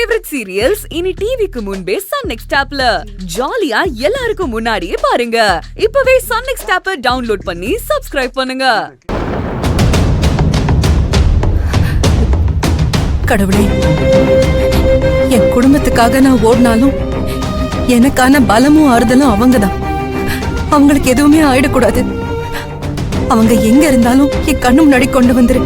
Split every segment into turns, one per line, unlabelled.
Favourite serials இனி டிவிக்கு முன்பே சன் நெக்ஸ்ட் ஆப்ல ஜாலியா எல்லாருக்கும் முன்னாடியே பாருங்க. இப்பவே சன் நெக்ஸ்ட் ஆப்பை டவுன்லோட் பண்ணி சப்ஸ்கிரைப் பண்ணுங்க.
கடவுளே, என் குடும்பத்துக்காக நான் ஓடினாலும் எனக்கான பலமும் ஆறுதலும் அவங்கதான். அவங்களுக்கு எதுவுமே ஆயிடக்கூடாது. அவங்க எங்க இருந்தாலும் என் கண்ணு முன்னாடி கொண்டு வந்துரு.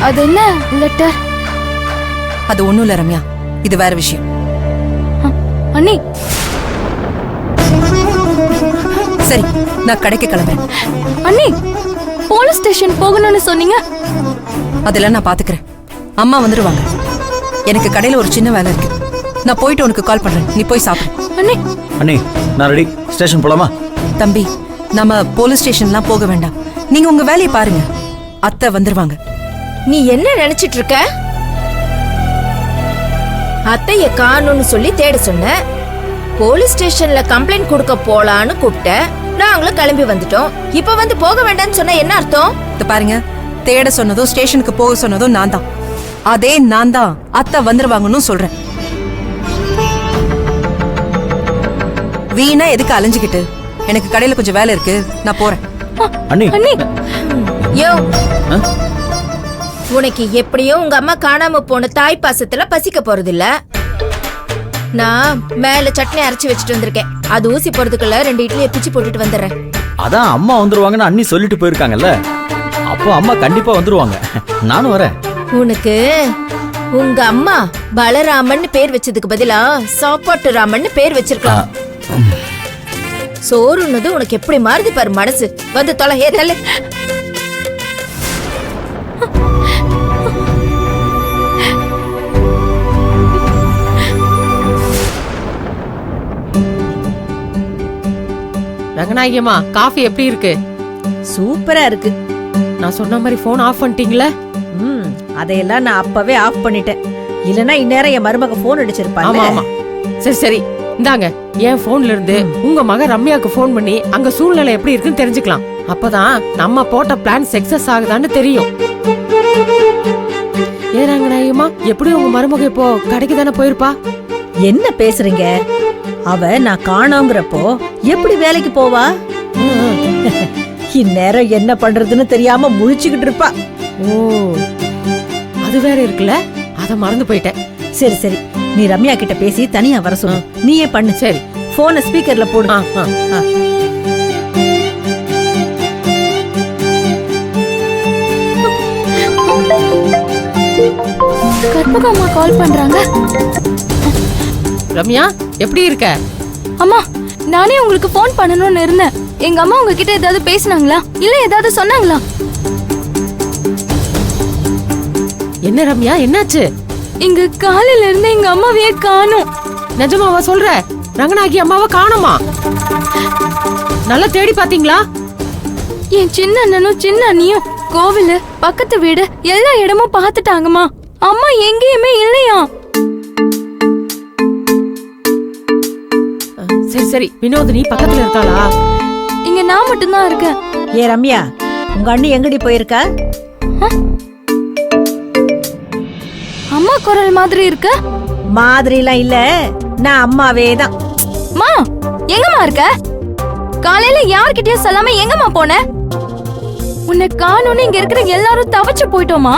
அது என்ன லெட்டர்?
அது ஒண்ணும் இல்ல ரம்யா, இது வேற விஷயம்.
அண்ணி
சரி, நான் கடைக்கு கிளம்புறேன்.
அண்ணி, போலீஸ் ஸ்டேஷன் போகணும்னு சொன்னீங்க.
அதெல்லாம் நான் பாத்துக்கிறேன். அம்மா வந்துருவாங்க. எனக்கு கடையில ஒரு சின்ன வேலை இருக்கு. நான் போயிட்டு உனக்கு கால் பண்றேன். நீ போய் சாப்பிடு.
அண்ணி
அண்ணி, நான் ரெடி. ஸ்டேஷன் போலாமா?
தம்பி, நம்ம போலீஸ் ஸ்டேஷன்லாம் போக வேண்டாம். நீங்க உங்க வேலையை பாருங்க. அத்தை வந்துருவாங்க.
நீ என்ன நினைச்சிட்டு இருக்க? அத்தைய காணும்னு சொல்லி தேட சொன்ன. போலீஸ் ஸ்டேஷன்ல கம்ப்ளைண்ட் கொடுக்க போலான்னு கூப்பிட்ட. நாங்களும் கிளம்பி வந்துட்டோம். இப்ப வந்து போக வேண்டாம்னு சொன்ன என்ன அர்த்தம்?
பாருங்க, தேட சொன்னதும் ஸ்டேஷனுக்கு போக சொன்னதும் நான் தான். அதே நான் தான் அத்தை வந்துருவாங்கன்னு சொல்றேன். வீணா எதுக்கு அலைஞ்சுக்கிட்டு? எனக்கு கடையில கொஞ்சம் வேலை இருக்கு, நான் போறேன்.
அண்ணி,
அண்ணி
யோ, உனக்கு எப்படியும் உங்க அம்மா காணாம போன தாய் பாசத்துல பசிக்க போறது இல்ல. நான் மேல சட்னி அரைச்சு வச்சுட்டு வந்திருக்கேன். அது ஊசி போறதுக்குள்ள 2 இட்லியை பிச்சு போட்டுட்டு வந்துடுறேன்.
அதான் அம்மா வந்துருவாங்கன்னு அண்ணி சொல்லிட்டு போயிருக்காங்கல்ல. அப்போ அம்மா கண்டிப்பா வந்துருவாங்க. நானும் வரேன்.
உனக்கு உங்க அம்மா பலராமன் பேர் வச்சதுக்கு பதிலா சாப்பாட்டு ராமன் பேர் வச்சிருக்கலாம். சோறுன்னது உனக்கு எப்படி மாறுது பாரு மனசு. வந்து தொலை தள்ளு.
ரங்கநாயகியம்மா, காஃபி எப்படி இருக்கு?
சூப்பரா இருக்கு.
நான் சொன்ன மாதிரி போன் ஆஃப் பண்ணிட்டீங்களா?
அதையெல்லாம் நான் அப்பவே ஆஃப் பண்ணிட்டேன். இல்லனா இந்நேரம் என் மருமக போன் அடிச்சிருப்பாங்க.
ஆமா ஆமா, சரி சரி, இந்தாங்க என் போன்ல இருந்து உங்க மக ரம்யாக்கு போன் பண்ணி அங்க சூழ்நிலை எப்படி இருக்குன்னு தெரிஞ்சுக்கலாம். அப்பதான் நம்ம போட்ட பிளான் சக்சஸ் ஆகுதான்னு தெரியும். ஏன் ரங்கநாயகியம்மா, எப்படி உங்க மருமக இப்போ கடைக்கு தானே போயிருப்பா?
என்ன பேசுறீங்க? அவ நான் காணோங்கிறப்போ எப்படி வேலைக்கு போவா? இந்நேரம் என்ன பண்றதுன்னு தெரியாம முழிச்சுக்கிட்டு இருப்பா.
ஓ, அது வேற இருக்குல்ல, அத மறந்து போயிட்டேன்.
சரி சரி, நீ ரம்யா கிட்ட பேசி தனியா வர சொல்லு. நீயே பண்ணு.
சரி,
போனை ஸ்பீக்கர்ல போடு.
கற்பகம்மா கால் பண்றாங்க.
ரம்யா, எப்படி இருக்க?
அம்மா, நானே உங்களுக்கு போன் பண்ணணும்னு இருந்தேன். எங்க அம்மா உங்ககிட்ட ஏதாவது பேசினாங்களா, இல்ல ஏதாவது சொன்னாங்களா?
என்ன ரம்யா, என்னாச்சு?
இங்க காலையில இருந்து எங்க அம்மாவையே காணோம்.
நிஜமாவா சொல்ற? ரங்கநாயகி அம்மாவை காணோமா? நல்லா தேடி பாத்தீங்களா?
என் சின்ன அண்ணனும் சின்ன அண்ணியும் கோவிலு, பக்கத்து வீடு எல்லா இடமும் பாத்துட்டாங்கம்மா. அம்மா எங்கேயுமே இல்லையா?
சரி சரி, வினோதினி பக்கத்துல இருக்காளா?
இங்க நான் மட்டும்தான் இருக்கேன்.
ஏ ரம்யா, உங்க அண்ணி எங்கடி போயிருக்கா?
அம்மா குரல் மாதிரி இருக்க.
மாதிரிலாம் இல்ல, நான் அம்மாவே தான்.
மா, எங்கம்மா இருக்க? காலையில யார்கிட்டயும் சொல்லாம எங்கம்மா போன? உன்னை காணோன்னு இங்க இருக்கிற எல்லாரும் தவச்சு போயிட்டோமா.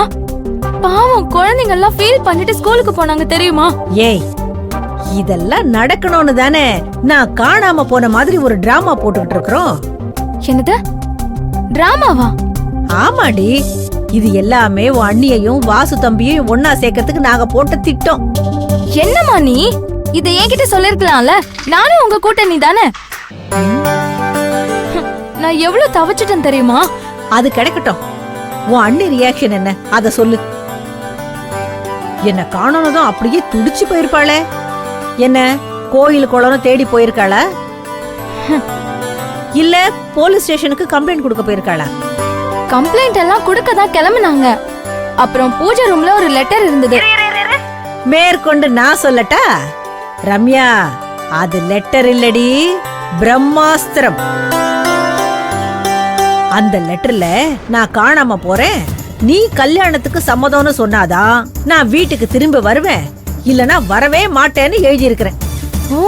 பாவம், குழந்தைங்க எல்லாம் ஃபீல் பண்ணிட்டு ஸ்கூலுக்கு போனாங்க தெரியுமா?
ஏய், இதெல்லாம் நடக்கணும்னு தானே நான் காணாம போன மாதிரி ஒரு டிராமா போட்டுக்கிட்டு இருக்கோம்.
என்னது டிராமாவா?
ஆமாடி, இது எல்லாமே உன் அண்ணியையும் வாசு தம்பியையும் ஒன்னா சேர்க்கறதுக்கு நாங்க போட்ட திட்டம்.
என்னம்மா நீ? இத என்கிட்ட சொல்லிருக்கலாம்ல, நானும் உங்க கூட்டணி தானே. நான் எவ்வளவு தவச்சிட்டேன் தெரியுமா?
அது கிடைக்கட்டும். உன் அண்ணி ரியாக்ஷன் என்ன அத சொல்லு. என்ன காணோனதும் அப்படியே துடிச்சு போயிருப்பாளே. என்ன கோயில் குளம் தேடி போயிருக்காளா? இல்ல போலீஸ் ஸ்டேஷனுக்கு கம்ப்ளைண்ட் கொடுக்க போயிருக்காளா?
கம்ப்ளைண்ட் எல்லாம் கொடுக்க தான் கிளம்புனாங்க. அப்புறம் பூஜை ரூம்ல ஒரு லெட்டர் இருந்தது.
மேற்கொண்டு நான் சொல்லட்டா? ரம்யா, அது லெட்டர் இல்லடி, பிரம்மாஸ்திரம். அந்த லெட்டர்ல நான் காணாம போறேன், நீ கல்யாணத்துக்கு சம்மதம்னு சொன்னாதான் நான் வீட்டுக்கு திரும்ப வருவேன், இல்லனா வரவே மாட்டேன்னு எழுதி இருக்கிறேன்.
ஓ,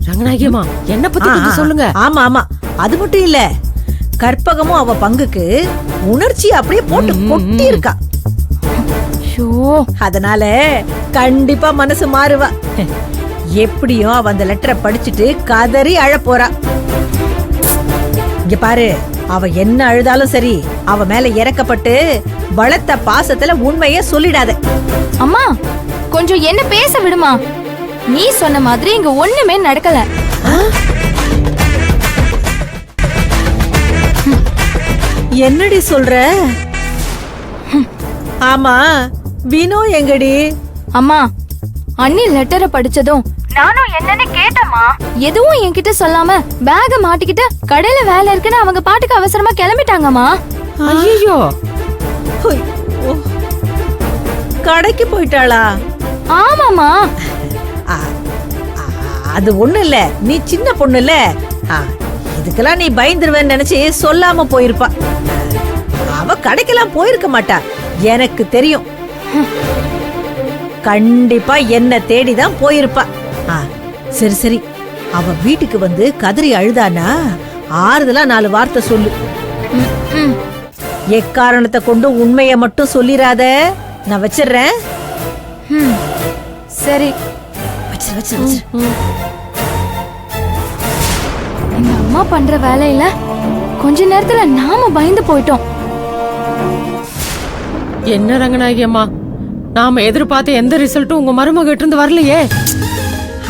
ரங்கநாயகியம்மா என்ன பத்தி கொஞ்சம் சொல்லுங்க.
ஆமா ஆமா, அது மட்டும் இல்ல, கற்பகமும் அவ பங்குக்கு உணர்ச்சி அப்படியே போட்டு கொட்டி இருக்கா.
ஷோ,
அதனால கண்டிப்பா மனசு மாறுவா. எப்படியும் அவ அந்த லெட்டரை படிச்சுட்டு கதறி அழ போறா. இங்க பாரு, அவ என்ன அழுதாலும் சரி, அவ மேல இறக்கப்பட்டு பலத்த பாசத்துல உண்மைய சொல்லிடாத.
அம்மா கொஞ்சம் என்ன பேச விடுமா? நீ சொன்ன மாதிரி இங்க ஒண்ணுமே நடக்கல.
என்னடி சொல்ற? ஆமா, வினோ எங்கடி?
அம்மா, அண்ணி லெட்டரை படிச்சதும் நானும் என்னன்னு கேட்டமா, எதுவும் என்கிட்ட சொல்லாம பேக மாட்டிக்கிட்டு கடையில வேலை இருக்குன்னு அவங்க பாட்டுக்கு அவசரமா கிளம்பிட்டாங்கம்மா.
ஐயோ,
ஹொய், ஓ, கடைக்கு போயிட்டாளா?
ஆமாமா.
ஆ, அது ஒண்ணு இல்ல, நீ சின்ன பொண்ணு இல்ல, இதுக்கெல்லாம் நீ பயந்துருவேன்னு நினைச்சு சொல்லாம போயிருப்பா. அவ கடைக்கெல்லாம் போயிருக்க மாட்டா, எனக்கு தெரியும். கண்டிப்பா என்ன தேடிதான் போயிருப்பா. சரி சரி, அவ வீட்டுக்கு வந்து கதறி அழுதானா ஆறுதலா 4 வார்த்தை சொல்லு. எக்காரணத்தை கொண்டு உண்மைய மட்டும் சொல்லிராத. நான் வச்சிடுறேன்.
சரி,
வச்சிரு வச்சிரு வச்சிரு.
எங்க அம்மா பண்ற வேலையில கொஞ்ச நேரத்துல நாம பயந்து போயிட்டோம்.
என்ன ரங்கநாயகியம்மா, நாம எதிர்பார்த்த எந்த ரிசல்ட்டும் உங்க மருமகிட்ட இருந்து வரலையே.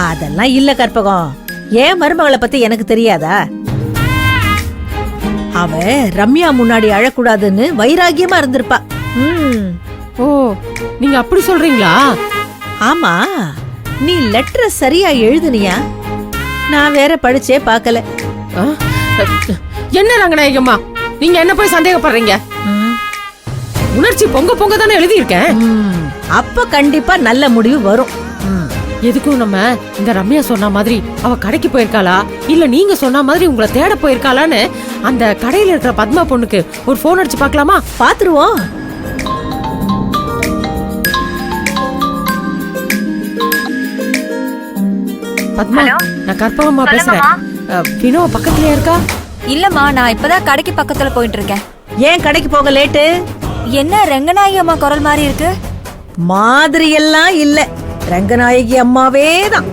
அதெல்லாம் இல்ல கற்பகம், ஏன் மருமகளை பத்தி எனக்கு தெரியாதா? அவ ரம்யா முன்னாடி அழக்கூடாதுன்னு வைராகியமா இருந்திருப்பா.
ஓ, நீங்க அப்படி சொல்றீங்களா?
ஆமா, நீ லெட்டரை சரியா எழுதுனியா? நான் வேற படிச்சே பார்க்கல.
ஆ? என்ன ரங்கநாயகியம்மா, நீங்க என்ன போய் சந்தேகப்படுறீங்க? உணர்ச்சி பொங்க பொங்க தானே எழுதியிருக்கேன்.
அப்ப கண்டிப்பா நல்ல முடிவு வரும்.
எதுக்கும் நம்ம இந்த ரம்யா சொன்ன மாதிரி அவ கடைக்கு போயிருக்காளா, இல்ல நீங்க சொன்ன மாதிரி உங்களை தேட போயிருக்காளான்னு அந்த கடையில இருக்கிற பத்மா பொண்ணுக்கு ஒரு போன் அடிச்சு பார்க்கலாமா?
பாத்துருவோம்.
பத்மா, நான் கற்பகம்மா பேசுறேன். வினோ பக்கத்துலயே இருக்கா?
இல்லம்மா, நான் இப்பதான் கடைக்கு பக்கத்துல போயிட்டு இருக்கேன்.
ஏன் கடைக்கு போக லேட்டு?
என்ன ரங்கநாயகி அம்மா குரல் மாதிரி இருக்கு?
மாதிரி எல்லாம் இல்ல, ரங்கநாயகி அம்மாவே தான்.